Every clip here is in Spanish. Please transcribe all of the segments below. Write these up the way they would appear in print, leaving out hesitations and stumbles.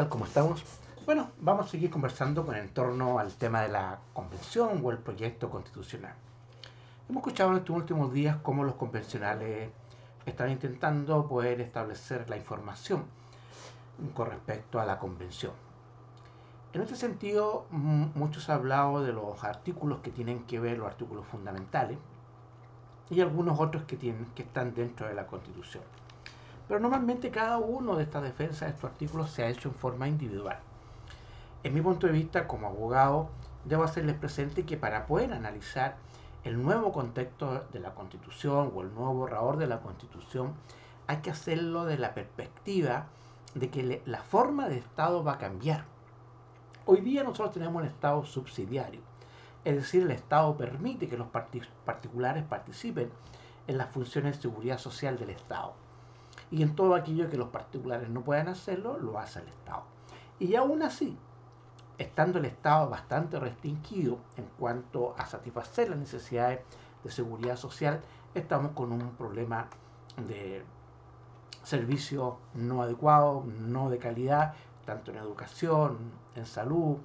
tal? ¿Cómo estamos? Bueno, vamos a seguir conversando en torno al tema de la convención o el proyecto constitucional. Hemos escuchado en estos últimos días cómo los convencionales están intentando poder establecer la información con respecto a la convención. En este sentido, muchos han hablado de los artículos que tienen que ver, los artículos fundamentales, y algunos otros que están dentro de la Constitución. Pero normalmente cada uno de estas defensas de estos artículos se ha hecho en forma individual. En mi punto de vista, como abogado, debo hacerles presente que para poder analizar el nuevo contexto de la Constitución o el nuevo borrador de la Constitución, hay que hacerlo de la perspectiva de que la forma de Estado va a cambiar. Hoy día nosotros tenemos un Estado subsidiario, es decir, el Estado permite que los particulares participen en las funciones de seguridad social del Estado. Y en todo aquello que los particulares no puedan hacerlo, lo hace el Estado. Y aún así, estando el Estado bastante restringido en cuanto a satisfacer las necesidades de seguridad social, estamos con un problema de servicios no adecuados, no de calidad, tanto en educación, en salud,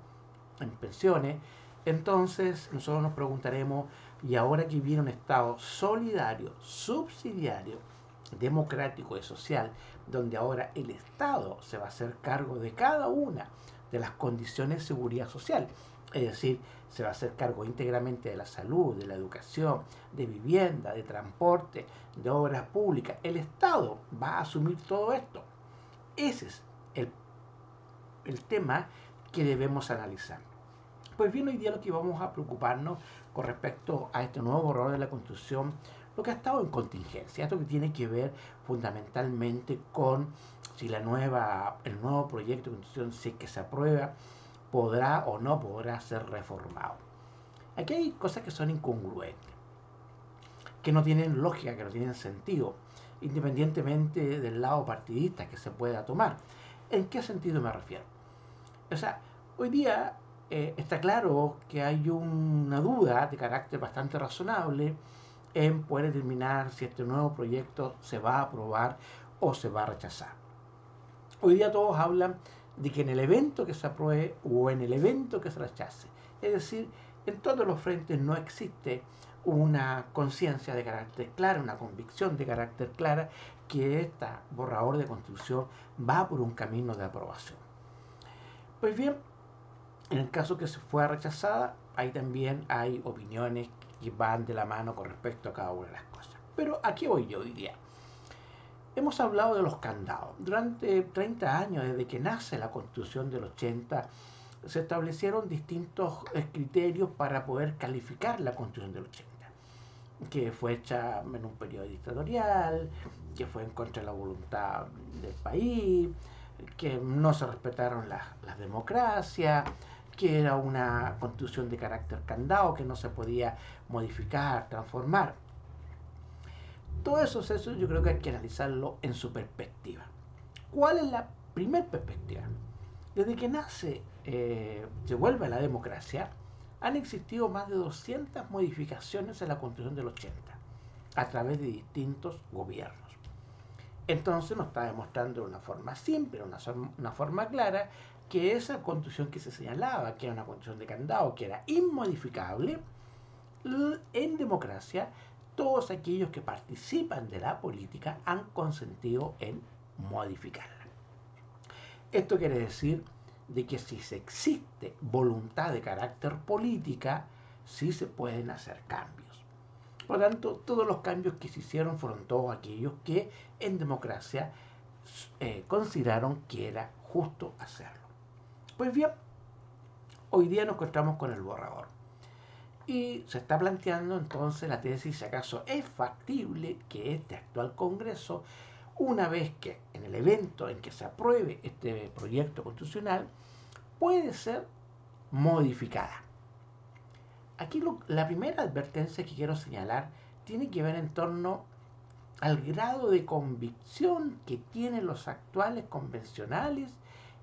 en pensiones. Entonces nosotros nos preguntaremos, y ahora que viene un Estado solidario, subsidiario, democrático y social, donde ahora el Estado se va a hacer cargo de cada una de las condiciones de seguridad social, es decir, se va a hacer cargo íntegramente de la salud, de la educación, de vivienda, de transporte, de obras públicas. El Estado va a asumir todo esto. Ese es el tema que debemos analizar. Pues bien, hoy día lo que vamos a preocuparnos con respecto a este nuevo borrador de la Constitución, lo que ha estado en contingencia, esto que tiene que ver fundamentalmente con si el nuevo proyecto de Constitución, si es que se aprueba, podrá o no podrá ser reformado. Aquí hay cosas que son incongruentes, que no tienen lógica, que no tienen sentido, independientemente del lado partidista que se pueda tomar. ¿En qué sentido me refiero? O sea, hoy día está claro que hay una duda de carácter bastante razonable en poder determinar si este nuevo proyecto se va a aprobar o se va a rechazar. Hoy día todos hablan de que en el evento que se apruebe o en el evento que se rechace, es decir, en todos los frentes no existe una conciencia de carácter clara, una convicción de carácter clara que este borrador de Constitución va por un camino de aprobación. Pues bien, en el caso que se fuera rechazada, ahí también hay opiniones que van de la mano con respecto a cada una de las cosas. Pero ¿a qué voy yo hoy día? Hemos hablado de los candados. Durante 30 años, desde que nace la Constitución del 80, se establecieron distintos criterios para poder calificar la Constitución del 80, que fue hecha en un periodo dictatorial, que fue en contra de la voluntad del país, que no se respetaron las democracias, que era una constitución de carácter candado, que no se podía modificar, transformar. Todo eso yo creo que hay que analizarlo en su perspectiva. ¿Cuál es la primera perspectiva? Desde que se vuelve a la democracia, han existido más de 200 modificaciones en la Constitución del 80 a través de distintos gobiernos. Entonces nos está demostrando de una forma simple, una forma clara, que esa Constitución que se señalaba, que era una Constitución de candado, que era inmodificable, en democracia todos aquellos que participan de la política han consentido en modificarla. Esto quiere decir de que si se existe voluntad de carácter política, sí se pueden hacer cambios. Por lo tanto, todos los cambios que se hicieron fueron todos aquellos que en democracia consideraron que era justo hacerlo. Pues bien, hoy día nos encontramos con el borrador. Y se está planteando entonces la tesis si acaso es factible que este actual Congreso, una vez que en el evento en que se apruebe este proyecto constitucional, puede ser modificada. Aquí la primera advertencia que quiero señalar tiene que ver en torno al grado de convicción que tienen los actuales convencionales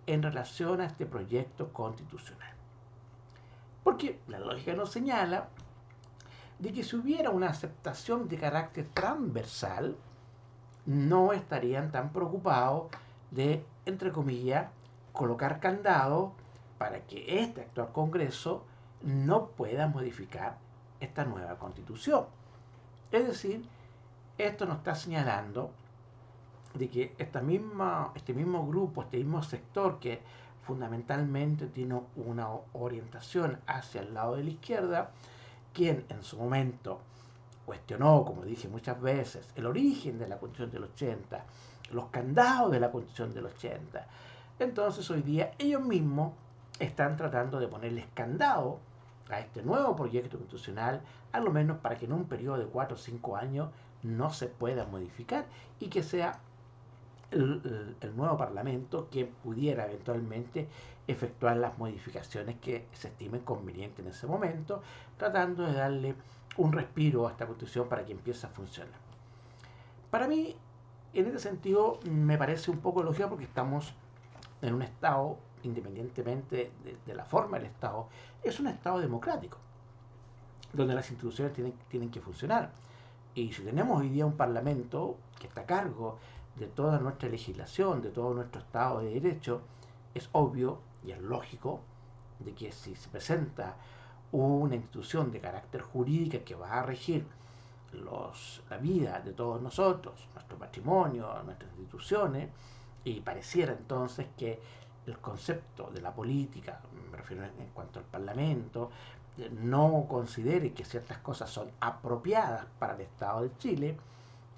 en relación a este proyecto constitucional. Porque la lógica nos señala de que si hubiera una aceptación de carácter transversal, no estarían tan preocupados de, entre comillas, colocar candados para que este actual Congreso no pueda modificar esta nueva constitución. Es decir, esto nos está señalando de que este mismo grupo, este mismo sector que fundamentalmente tiene una orientación hacia el lado de la izquierda, quien en su momento cuestionó, como dije muchas veces, el origen de la Constitución del 80, los candados de la Constitución del 80. Entonces hoy día ellos mismos están tratando de ponerles candado a este nuevo proyecto constitucional, a lo menos para que en un periodo de 4 o 5 años no se pueda modificar y que sea el nuevo Parlamento quien pudiera eventualmente efectuar las modificaciones que se estimen convenientes en ese momento, tratando de darle un respiro a esta Constitución para que empiece a funcionar. Para mí, en este sentido, me parece un poco lógico porque estamos en un Estado, independientemente de la forma del Estado, es un Estado democrático, donde las instituciones tienen que funcionar. Y si tenemos hoy día un Parlamento que está a cargo de toda nuestra legislación, de todo nuestro Estado de Derecho, es obvio y es lógico de que si se presenta una institución de carácter jurídico que va a regir la vida de todos nosotros, nuestro patrimonio, nuestras instituciones, y pareciera entonces que el concepto de la política, me refiero en cuanto al Parlamento, no considere que ciertas cosas son apropiadas para el Estado de Chile,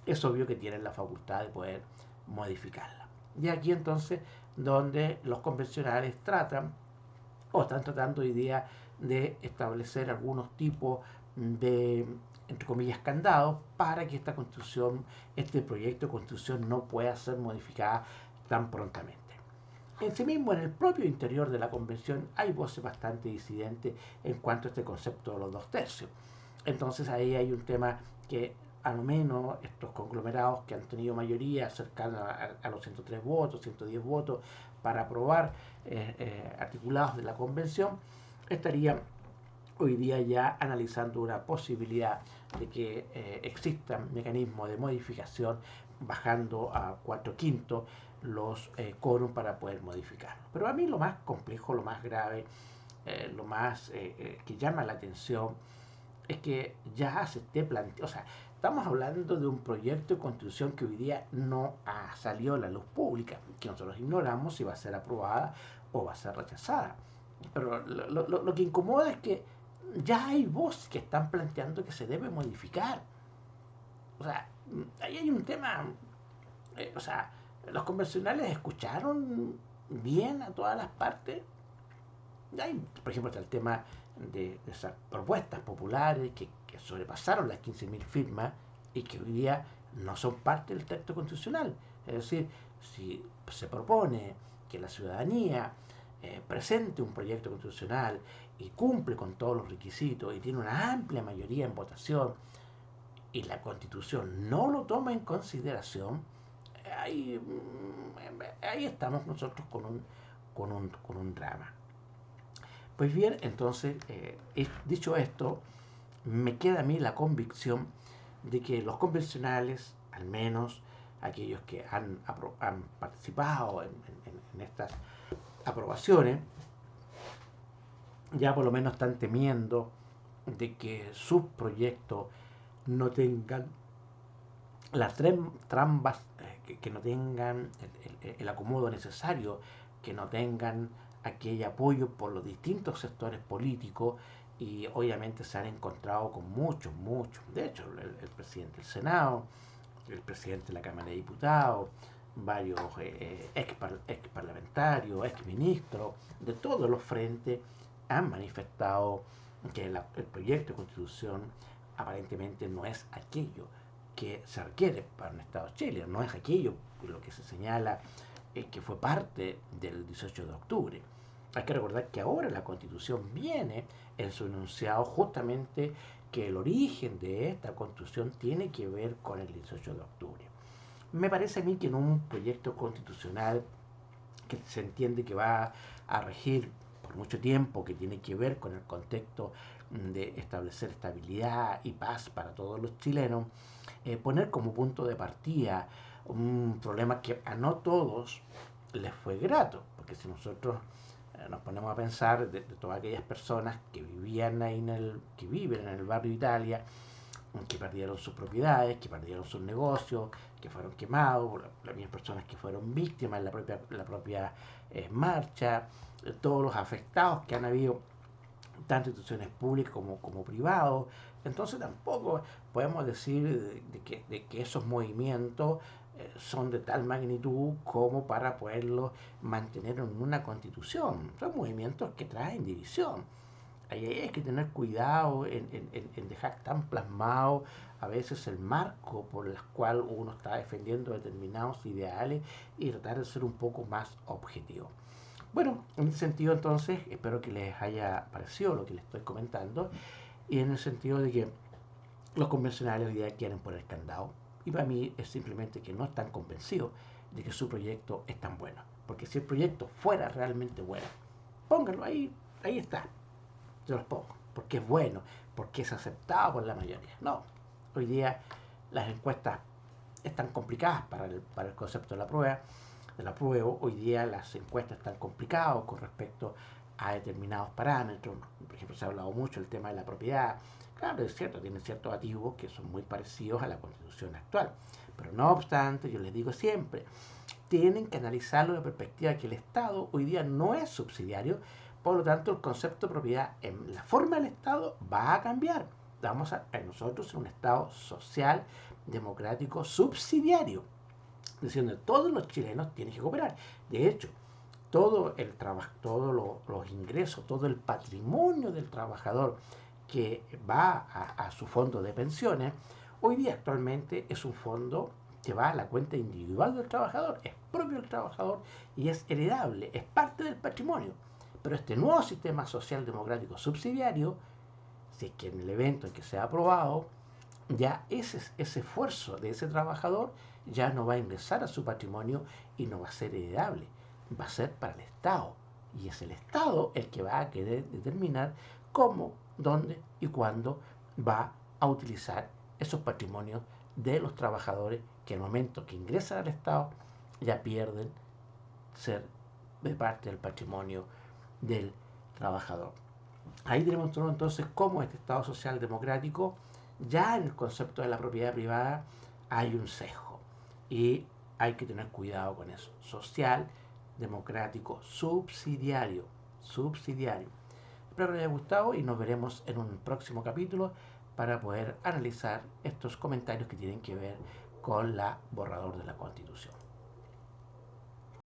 es obvio que tienen la facultad de poder modificarla. Y aquí entonces donde los convencionales tratan o están tratando hoy día de establecer algunos tipos de, entre comillas, candados para que esta constitución, este proyecto de constitución no pueda ser modificada tan prontamente. En sí mismo, en el propio interior de la convención, hay voces bastante disidentes en cuanto a este concepto de los 2/3. Entonces ahí hay un tema que a lo menos estos conglomerados que han tenido mayoría cercana a los 103 votos, 110 votos para aprobar articulados de la convención, estarían hoy día ya analizando una posibilidad de que existan mecanismos de modificación bajando a 4/5 los quórum para poder modificarlo. Pero a mí lo más complejo, lo más grave, lo más que llama la atención es que ya se esté planteando, o sea, estamos hablando de un proyecto de constitución que hoy día no ha salido a la luz pública, que nosotros ignoramos si va a ser aprobada o va a ser rechazada. Pero lo que incomoda es que ya hay voces que están planteando que se debe modificar. O sea, ahí hay un tema, o sea, los convencionales escucharon bien a todas las partes. Hay, por ejemplo, está el tema de esas propuestas populares que sobrepasaron las 15.000 firmas y que hoy día no son parte del texto constitucional. Es decir, si se propone que la ciudadanía presente un proyecto constitucional y cumple con todos los requisitos y tiene una amplia mayoría en votación y la constitución no lo toma en consideración, ahí, ahí estamos nosotros con un drama. Pues bien, entonces, dicho esto, me queda a mí la convicción de que los convencionales, al menos aquellos que han participado en estas aprobaciones, ya por lo menos están temiendo de que sus proyectos no tengan las trampas, que no tengan el acomodo necesario, que no tengan aquel apoyo por los distintos sectores políticos y obviamente se han encontrado con muchos, de hecho el presidente del Senado, el presidente de la Cámara de Diputados, varios ex parlamentarios, ex ministros, de todos los frentes han manifestado que el proyecto de constitución aparentemente no es aquello que se requiere para un Estado de Chile, no es aquello lo que se señala que fue parte del 18 de octubre. Hay que recordar que ahora la Constitución viene en su enunciado justamente que el origen de esta Constitución tiene que ver con el 18 de octubre. Me parece a mí que en un proyecto constitucional que se entiende que va a regir por mucho tiempo, que tiene que ver con el contexto de establecer estabilidad y paz para todos los chilenos, poner como punto de partida un problema que a no todos les fue grato, porque si nosotros nos ponemos a pensar de todas aquellas personas que vivían ahí que viven en el barrio Italia, que perdieron sus propiedades, que perdieron sus negocios, que fueron quemados, las mismas personas que fueron víctimas en la propia marcha, todos los afectados que han habido, tanto instituciones públicas como privados. Entonces tampoco podemos decir de que esos movimientos son de tal magnitud como para poderlos mantener en una constitución. Son movimientos que traen división. Ahí hay que tener cuidado en dejar tan plasmado a veces el marco por el cual uno está defendiendo determinados ideales y tratar de ser un poco más objetivo. Bueno, en ese sentido entonces espero que les haya parecido lo que les estoy comentando, y en el sentido de que los convencionales hoy día quieren poner candado, y para mí es simplemente que no están convencidos de que su proyecto es tan bueno, porque si el proyecto fuera realmente bueno, pónganlo ahí, ahí está, yo los pongo, porque es bueno, porque es aceptado por la mayoría. No, hoy día las encuestas están complicadas para el concepto del apruebo. Hoy día las encuestas están complicadas con respecto a determinados parámetros. Por ejemplo, se ha hablado mucho del tema de la propiedad. Claro, es cierto, tiene ciertos atisbos que son muy parecidos a la constitución actual, pero no obstante, yo les digo siempre, tienen que analizarlo desde la perspectiva de que el Estado hoy día no es subsidiario. Por lo tanto, el concepto de propiedad en la forma del Estado va a cambiar. Vamos a nosotros en un Estado social, democrático, subsidiario, diciendo que todos los chilenos tienen que cooperar. De hecho, todo el trabajo, todos los ingresos, todo el patrimonio del trabajador que va a su fondo de pensiones, hoy día actualmente es un fondo que va a la cuenta individual del trabajador, es propio del trabajador y es heredable, es parte del patrimonio. Pero este nuevo sistema social democrático subsidiario, si es que en el evento en que sea aprobado, ya ese esfuerzo de ese trabajador ya no va a ingresar a su patrimonio y no va a ser heredable, va a ser para el Estado. Y es el Estado el que va a querer determinar cómo, dónde y cuándo va a utilizar esos patrimonios de los trabajadores que al momento que ingresan al Estado ya pierden ser de parte del patrimonio del trabajador. Ahí demostró entonces cómo este Estado social democrático, ya en el concepto de la propiedad privada, hay un sesgo. Y hay que tener cuidado con eso. Social, democrático, subsidiario. Subsidiario. Espero que les haya gustado y nos veremos en un próximo capítulo para poder analizar estos comentarios que tienen que ver con la borrador de la Constitución.